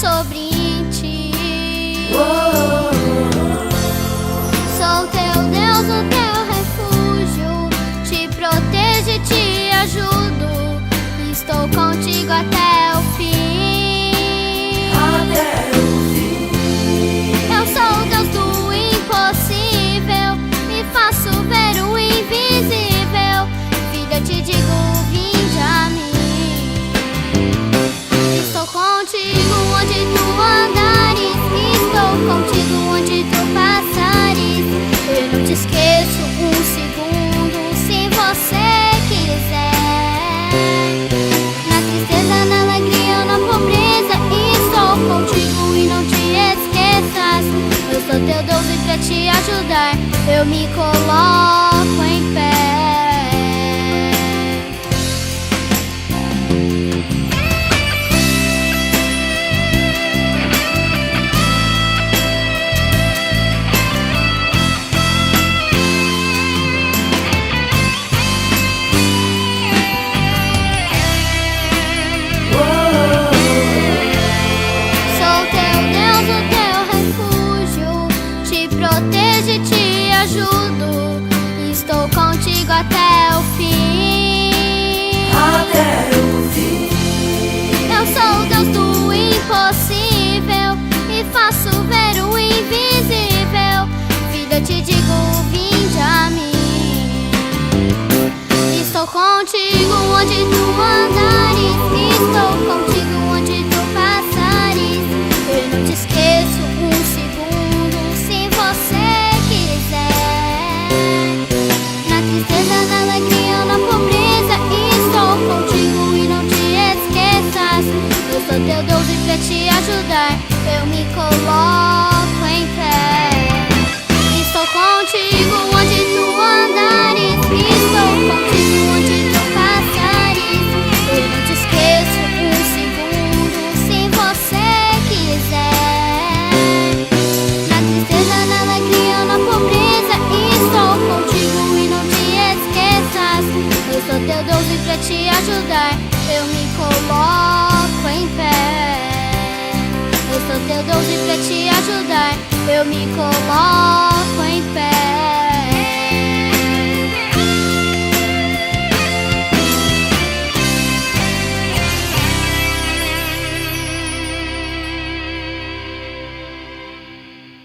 sobre ti. Sou teu Deus, o teu refúgio, te protejo e te ajudo, estou contigo até o fim. Eu sou o Deus do impossível, me faço ver o invisível. Filho, eu te digo, vinde a mim. Estou contigo onde tu andares, estou contigo onde tu passares. Eu não te esqueço um segundo, se você quiser. Na tristeza, na alegria ou na pobreza, estou contigo e não te esqueças. Eu sou teu Deus e pra te ajudar eu me coloco em pé. Protejo e te ajudo, estou contigo até o fim. Até o fim. Eu sou o Deus do impossível e faço ver o invisível. Filho, eu te digo, vinde a mim. Estou contigo onde tu andares, estou contigo onde tu passares. Eu não te esqueço um segundo, se você quiser. Na tristeza, na alegria ou na pobreza, estou contigo e não te esqueças. Eu sou teu Deus e pra te ajudar eu me coloco em pé. Estou contigo onde tu andares, estou contigo onde tu passares. Eu não te esqueço um segundo, se você quiser. Na tristeza, na alegria ou na pobreza, estou contigo e não te esqueças. Eu sou teu Deus e pra te ajudar eu me coloco em pé. Eu sou teu Deus e pra te ajudar eu me coloco em pé.